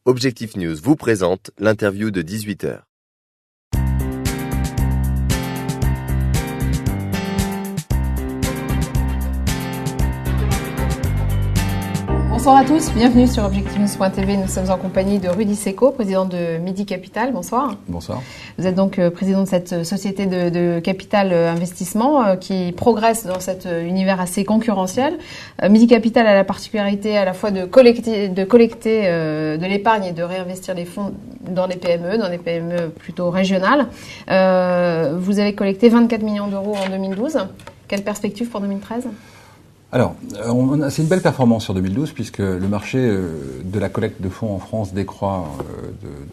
Objectif News vous présente l'interview de 18h. Bonsoir à tous, bienvenue sur objectivenews.tv. Nous sommes en compagnie de Rudy Seco, président de Midi Capital. Bonsoir. Bonsoir. Vous êtes donc président de cette société de capital investissement qui progresse dans cet univers assez concurrentiel. Midi Capital a la particularité à la fois de collecter de l'épargne et de réinvestir les fonds dans les PME plutôt régionales. Vous avez collecté 24 millions d'euros en 2012. Quelle perspective pour 2013 ? Alors, c'est une belle performance sur 2012 puisque le marché de la collecte de fonds en France décroît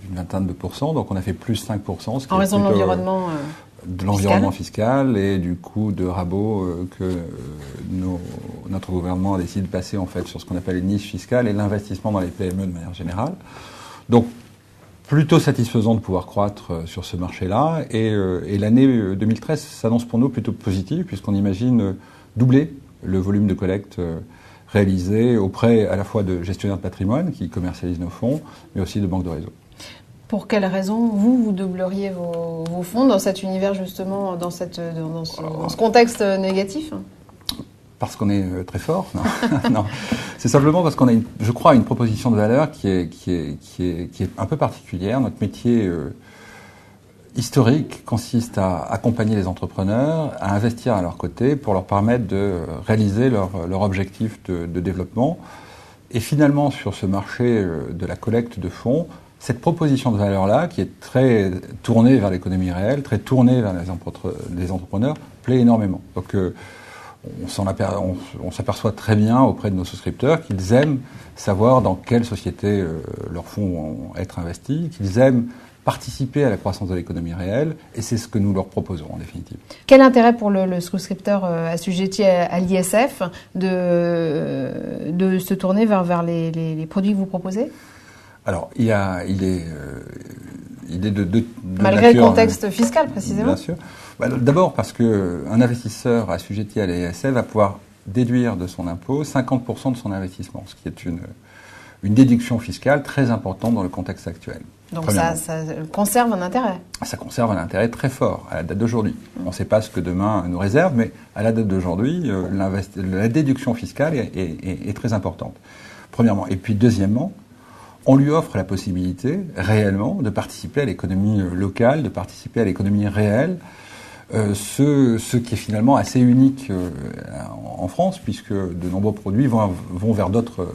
d'une vingtaine de %. Donc, on a fait plus 5%. Ce qui en raison de l'environnement fiscal et du coût de rabot que notre gouvernement a décidé de passer en fait sur ce qu'on appelle les niches fiscales et l'investissement dans les PME de manière générale. Donc, plutôt satisfaisant de pouvoir croître sur ce marché-là. Et l'année 2013 s'annonce pour nous plutôt positive puisqu'on imagine doubler le volume de collecte réalisé auprès à la fois de gestionnaires de patrimoine qui commercialisent nos fonds, mais aussi de banques de réseau. Pour quelles raisons vous doubleriez vos fonds dans cet univers justement, dans ce contexte négatif ? Parce qu'on est très fort, non. Non. C'est simplement parce qu'on a, je crois, une proposition de valeur qui est un peu particulière. Notre métier historique consiste à accompagner les entrepreneurs, à investir à leur côté pour leur permettre de réaliser leur objectif de développement. Et finalement, sur ce marché de la collecte de fonds, cette proposition de valeur-là, qui est très tournée vers l'économie réelle, très tournée vers les entrepreneurs, plaît énormément. Donc, on s'aperçoit très bien auprès de nos souscripteurs qu'ils aiment savoir dans quelle société leurs fonds vont être investis, qu'ils aiment participer à la croissance de l'économie réelle, et c'est ce que nous leur proposons en définitive. Quel intérêt pour le souscripteur assujetti à l'ISF de se tourner vers les produits que vous proposez ? Alors, il est de malgré nature, le contexte fiscal, précisément. Bien sûr. D'abord parce qu'un investisseur assujetti à l'ISF va pouvoir déduire de son impôt 50% de son investissement, ce qui est une déduction fiscale très importante dans le contexte actuel. Donc ça conserve un intérêt. Ça conserve un intérêt très fort à la date d'aujourd'hui. On ne sait pas ce que demain nous réserve, mais à la date d'aujourd'hui, la déduction fiscale est très importante. Premièrement. Et puis deuxièmement, on lui offre la possibilité réellement de participer à l'économie locale, de participer à l'économie réelle, ce qui est finalement assez unique en France, puisque de nombreux produits vont vers d'autres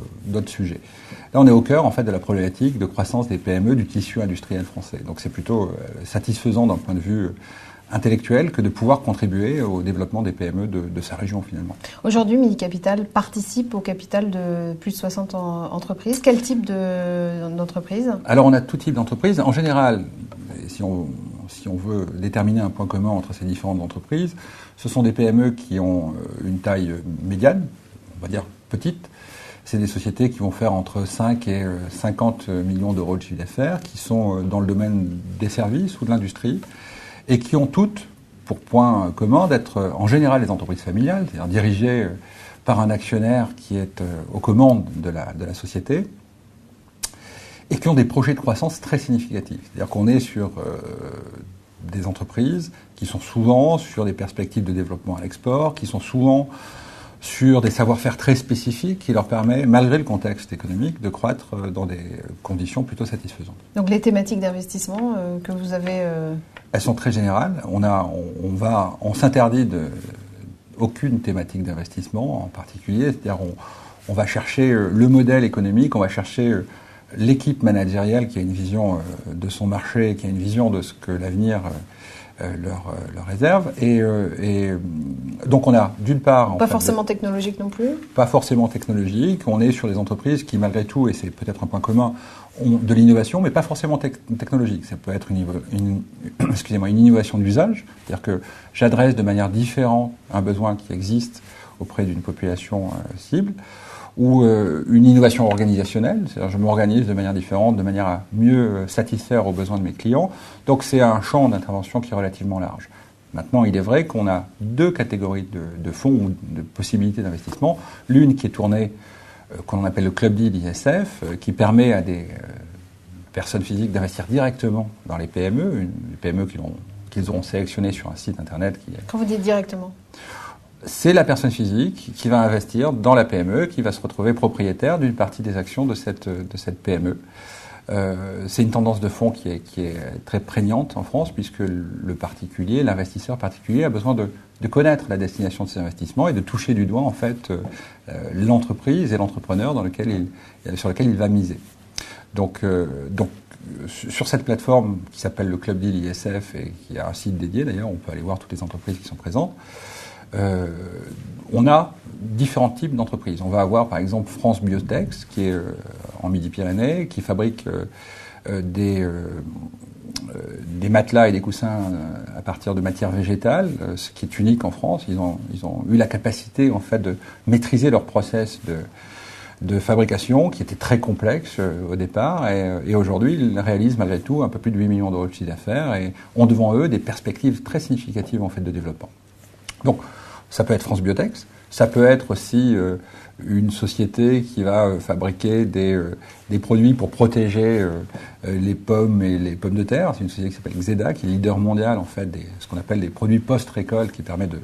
sujets. Là, on est au cœur en fait de la problématique de croissance des PME, du tissu industriel français. Donc c'est plutôt satisfaisant d'un point de vue intellectuel que de pouvoir contribuer au développement des PME de sa région finalement. Aujourd'hui, Midi Capital participe au capital de plus de 60 entreprises. Quel type d'entreprise ? Alors on a tout type d'entreprises. En général, si on veut déterminer un point commun entre ces différentes entreprises, ce sont des PME qui ont une taille médiane, on va dire petite. C'est des sociétés qui vont faire entre 5 et 50 millions d'euros de chiffre d'affaires, qui sont dans le domaine des services ou de l'industrie, et qui ont toutes pour point commun d'être en général des entreprises familiales, c'est-à-dire dirigées par un actionnaire qui est aux commandes de la société, et qui ont des projets de croissance très significatifs. C'est-à-dire qu'on est sur des entreprises qui sont souvent sur des perspectives de développement à l'export, qui sont souvent sur des savoir-faire très spécifiques qui leur permet, malgré le contexte économique, de croître dans des conditions plutôt satisfaisantes. Donc les thématiques d'investissement que vous avez... Elles sont très générales. On s'interdit aucune thématique d'investissement en particulier. C'est-à-dire on va chercher le modèle économique, on va chercher l'équipe managériale qui a une vision de son marché, qui a une vision de ce que l'avenir leur réserve. Et donc on a d'une part... Pas forcément technologique non plus ? Pas forcément technologique. On est sur des entreprises qui, malgré tout, et c'est peut-être un point commun, ont de l'innovation, mais pas forcément technologique. Ça peut être une innovation d'usage, c'est-à-dire que j'adresse de manière différente un besoin qui existe auprès d'une population cible, ou une innovation organisationnelle, c'est-à-dire je m'organise de manière différente, de manière à mieux satisfaire aux besoins de mes clients. Donc c'est un champ d'intervention qui est relativement large. Maintenant, il est vrai qu'on a deux catégories de fonds ou de possibilités d'investissement. L'une qui est tournée, qu'on appelle le Club Deal ISF, qui permet à des personnes physiques d'investir directement dans les PME, les PME qu'ils auront sélectionnées sur un site internet. Quand vous dites directement? C'est la personne physique qui va investir dans la PME, qui va se retrouver propriétaire d'une partie des actions de cette PME. C'est une tendance de fond qui est très prégnante en France, puisque le particulier, l'investisseur particulier, a besoin de connaître la destination de ses investissements et de toucher du doigt en fait l'entreprise et l'entrepreneur sur lequel il va miser. Donc, sur cette plateforme qui s'appelle le Club Deal ISF et qui a un site dédié d'ailleurs, on peut aller voir toutes les entreprises qui sont présentes. On a différents types d'entreprises. On va avoir par exemple France Biotex, qui est en Midi-Pyrénées, qui fabrique des matelas et des coussins à partir de matières végétales, ce qui est unique en France. Ils ont eu la capacité en fait de maîtriser leur process de fabrication, qui était très complexe au départ, et aujourd'hui ils réalisent malgré tout un peu plus de 8 millions d'euros de chiffre d'affaires et ont devant eux des perspectives très significatives en fait de développement. Donc, ça peut être France Biotex, ça peut être aussi une société qui va fabriquer des produits pour protéger les pommes et les pommes de terre. C'est une société qui s'appelle Xeda, qui est leader mondial en fait ce qu'on appelle des produits post-récolte, qui permet de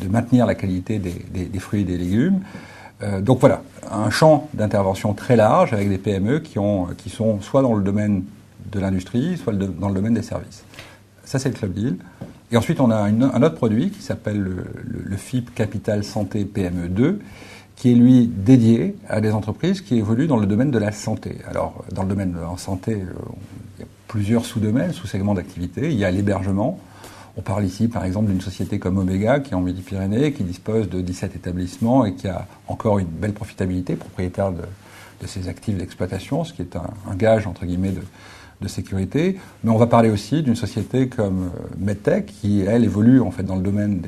maintenir la qualité des fruits et des légumes. Donc voilà, un champ d'intervention très large avec des PME qui sont soit dans le domaine de l'industrie, soit dans le domaine des services. Ça, c'est le Club Deal. Et ensuite, on a un autre produit qui s'appelle le FIP Capital Santé PME2, qui est lui dédié à des entreprises qui évoluent dans le domaine de la santé. Alors, dans le domaine de la santé, il y a plusieurs sous-domaines, sous-segments d'activité. Il y a l'hébergement. On parle ici, par exemple, d'une société comme Omega, qui est en Midi-Pyrénées, qui dispose de 17 établissements et qui a encore une belle profitabilité, propriétaire de ses actifs d'exploitation, ce qui est un gage, entre guillemets, de sécurité. Mais on va parler aussi d'une société comme MedTech, qui, elle, évolue en fait dans le domaine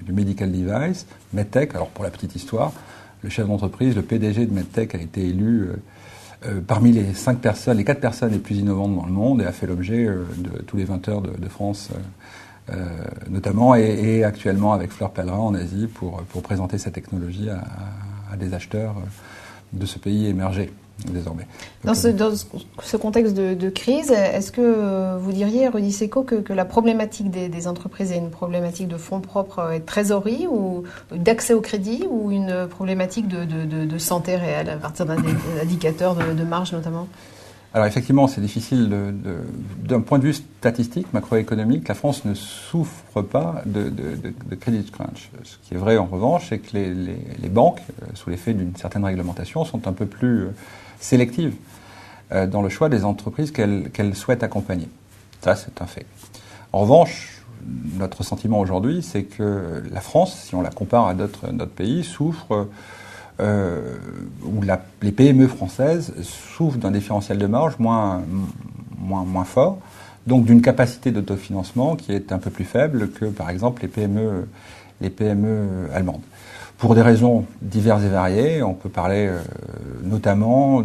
du medical device. MedTech, alors pour la petite histoire, le chef d'entreprise, le PDG de MedTech a été élu parmi les 4 personnes les plus innovantes dans le monde et a fait l'objet de tous les 20 heures de France notamment, et actuellement avec Fleur Pellerin en Asie pour présenter sa technologie à des acheteurs de ce pays émergé. Désormais. Dans ce contexte de crise, est-ce que vous diriez, Rudy Seco, que la problématique des entreprises est une problématique de fonds propres et de trésorerie, ou d'accès au crédit, ou une problématique de santé réelle, à partir d'un indicateur de marge notamment? Alors effectivement, c'est difficile d'un point de vue statistique, macroéconomique, la France ne souffre pas de credit crunch. Ce qui est vrai en revanche, c'est que les banques, sous l'effet d'une certaine réglementation, sont un peu plus sélectives dans le choix des entreprises qu'elles souhaitent accompagner. Ça, c'est un fait. En revanche, notre sentiment aujourd'hui, c'est que la France, si on la compare à d'autres pays, souffre où les PME françaises souffrent d'un différentiel de marge moins fort, donc d'une capacité d'autofinancement qui est un peu plus faible que, par exemple, les PME allemandes. Pour des raisons diverses et variées, on peut parler notamment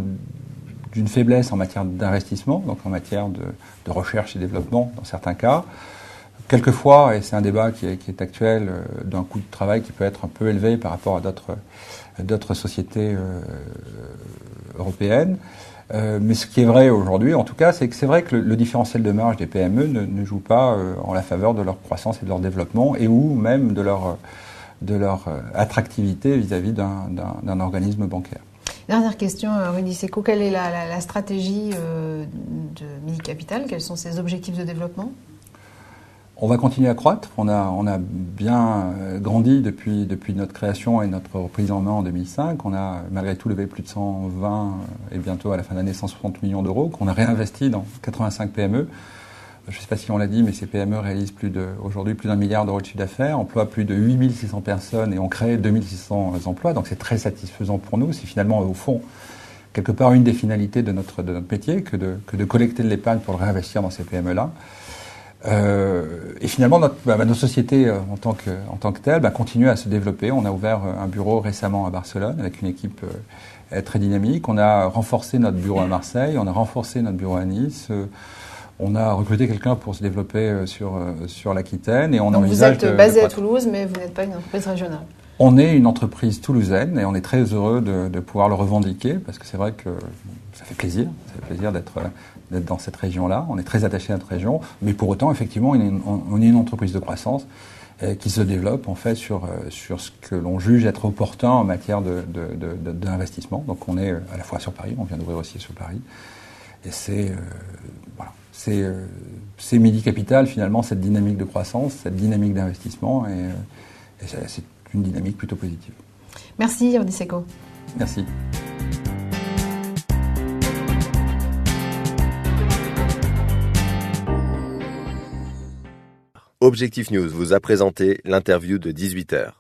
d'une faiblesse en matière d'investissement, donc en matière de recherche et développement dans certains cas. Quelquefois, et c'est un débat qui est actuel, d'un coût de travail qui peut être un peu élevé par rapport à d'autres sociétés européennes. Mais ce qui est vrai aujourd'hui, en tout cas, c'est que c'est vrai que le différentiel de marge des PME ne joue pas en la faveur de leur croissance et de leur développement, et ou même de leur attractivité vis-à-vis d'un organisme bancaire. Dernière question, Rudy Seco, quelle est la stratégie de Midi Capital? Quels sont ses objectifs de développement? On va continuer à croître. On a bien grandi depuis notre création et notre reprise en main en 2005. On a malgré tout levé plus de 120 et bientôt à la fin de l'année 160 millions d'euros qu'on a réinvesti dans 85 PME. Je ne sais pas si on l'a dit, mais ces PME réalisent aujourd'hui plus d'1 milliard d'euros de chiffre d'affaires, emploient plus de 8600 personnes et ont créé 2600 emplois. Donc c'est très satisfaisant pour nous. C'est finalement au fond quelque part une des finalités de notre métier que de collecter de l'épargne pour le réinvestir dans ces PME-là. Et finalement, notre société en tant que telle continue à se développer. On a ouvert un bureau récemment à Barcelone avec une équipe très dynamique. On a renforcé notre bureau à Marseille, on a renforcé notre bureau à Nice. On a recruté quelqu'un pour se développer sur l'Aquitaine. Et on Donc envisage vous êtes basé à Toulouse, mais vous n'êtes pas une entreprise régionale. On est une entreprise toulousaine et on est très heureux de pouvoir le revendiquer parce que c'est vrai que ça fait plaisir d'être dans cette région-là. On est très attaché à notre région, mais pour autant, effectivement, on est une entreprise de croissance qui se développe en fait sur ce que l'on juge être opportun en matière d'investissement. Donc on est à la fois sur Paris, on vient d'ouvrir aussi sur Paris, et c'est Midi Capital finalement, cette dynamique de croissance, cette dynamique d'investissement, et c'est une dynamique plutôt positive. Merci Rudy Seco. Merci. Objectif News vous a présenté l'interview de 18h.